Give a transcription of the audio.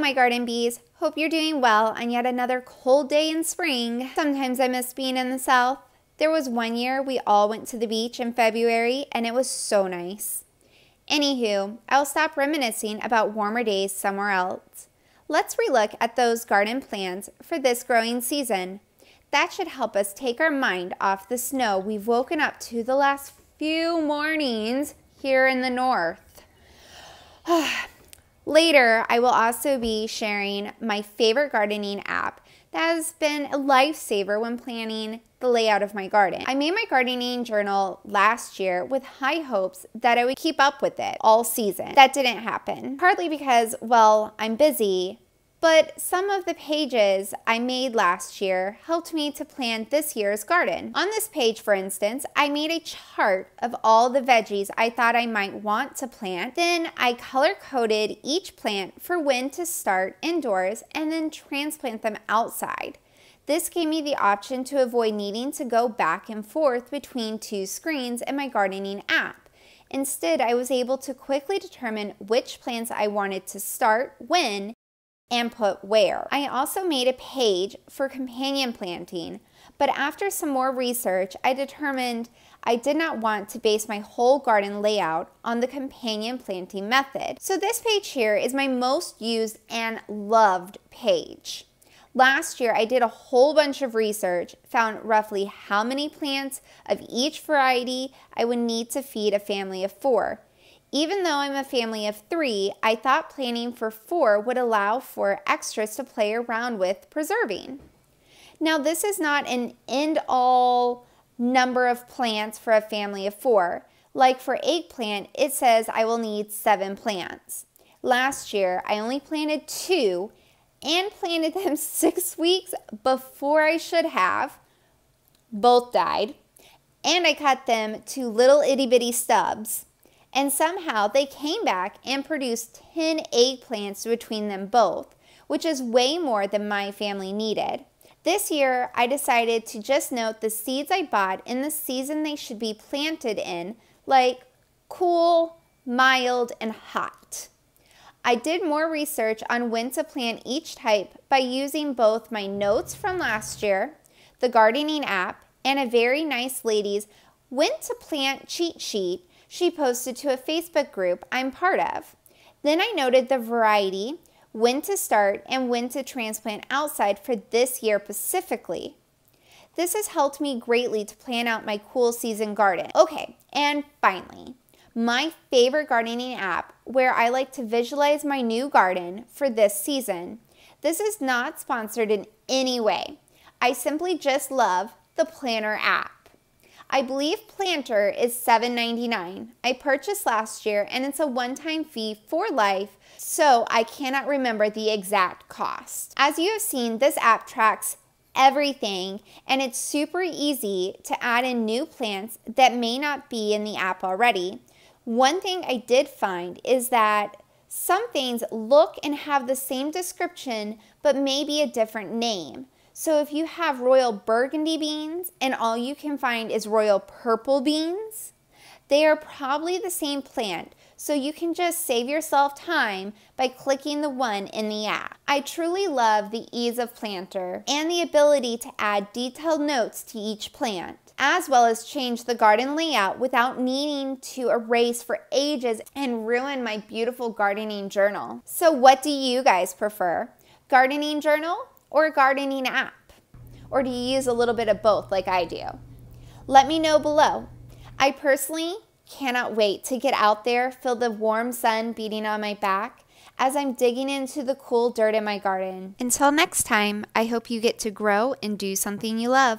my garden bees. Hope you're doing well on yet another cold day in spring. Sometimes I miss being in the South. There was one year we all went to the beach in February and it was so nice. Anywho, I'll stop reminiscing about warmer days somewhere else. Let's relook at those garden plans for this growing season. That should help us take our mind off the snow we've woken up to the last few mornings here in the north. Later, I will also be sharing my favorite gardening app that has been a lifesaver when planning the layout of my garden. I made my gardening journal last year with high hopes that I would keep up with it all season. That didn't happen, partly because, well, I'm busy, but some of the pages I made last year helped me to plan this year's garden. On this page, for instance, I made a chart of all the veggies I thought I might want to plant. Then I color-coded each plant for when to start indoors and then transplant them outside. This gave me the option to avoid needing to go back and forth between two screens in my gardening app. Instead, I was able to quickly determine which plants I wanted to start when and put where. I also made a page for companion planting, but after some more research, I determined I did not want to base my whole garden layout on the companion planting method. So this page here is my most used and loved page. Last year, I did a whole bunch of research, found roughly how many plants of each variety I would need to feed a family of 4. Even though I'm a family of 3, I thought planning for 4 would allow for extras to play around with preserving. Now, this is not an end-all number of plants for a family of 4. Like for eggplant, it says I will need 7 plants. Last year, I only planted 2 and planted them 6 weeks before I should have. Both died. And I cut them to little itty-bitty stubs. And somehow they came back and produced 10 eggplants between them both, which is way more than my family needed. This year, I decided to just note the seeds I bought in the season they should be planted in, like cool, mild, and hot. I did more research on when to plant each type by using both my notes from last year, the gardening app, and a very nice lady's when to plant cheat sheet she posted to a Facebook group I'm part of. Then I noted the variety, when to start, and when to transplant outside for this year specifically. This has helped me greatly to plan out my cool season garden. Okay, and finally, my favorite gardening app where I like to visualize my new garden for this season. This is not sponsored in any way. I simply just love the Planner app. I believe Planter is $7.99. I purchased last year and it's a one-time fee for life, so I cannot remember the exact cost. As you have seen, this app tracks everything and it's super easy to add in new plants that may not be in the app already. One thing I did find is that some things look and have the same description but maybe a different name. So if you have royal burgundy beans and all you can find is royal purple beans, they are probably the same plant, so you can just save yourself time by clicking the one in the app. I truly love the ease of Planter and the ability to add detailed notes to each plant, as well as change the garden layout without needing to erase for ages and ruin my beautiful gardening journal. So what do you guys prefer? Gardening journal or a gardening app? Or do you use a little bit of both like I do? Let me know below. I personally cannot wait to get out there, feel the warm sun beating on my back as I'm digging into the cool dirt in my garden. Until next time, I hope you get to grow and do something you love.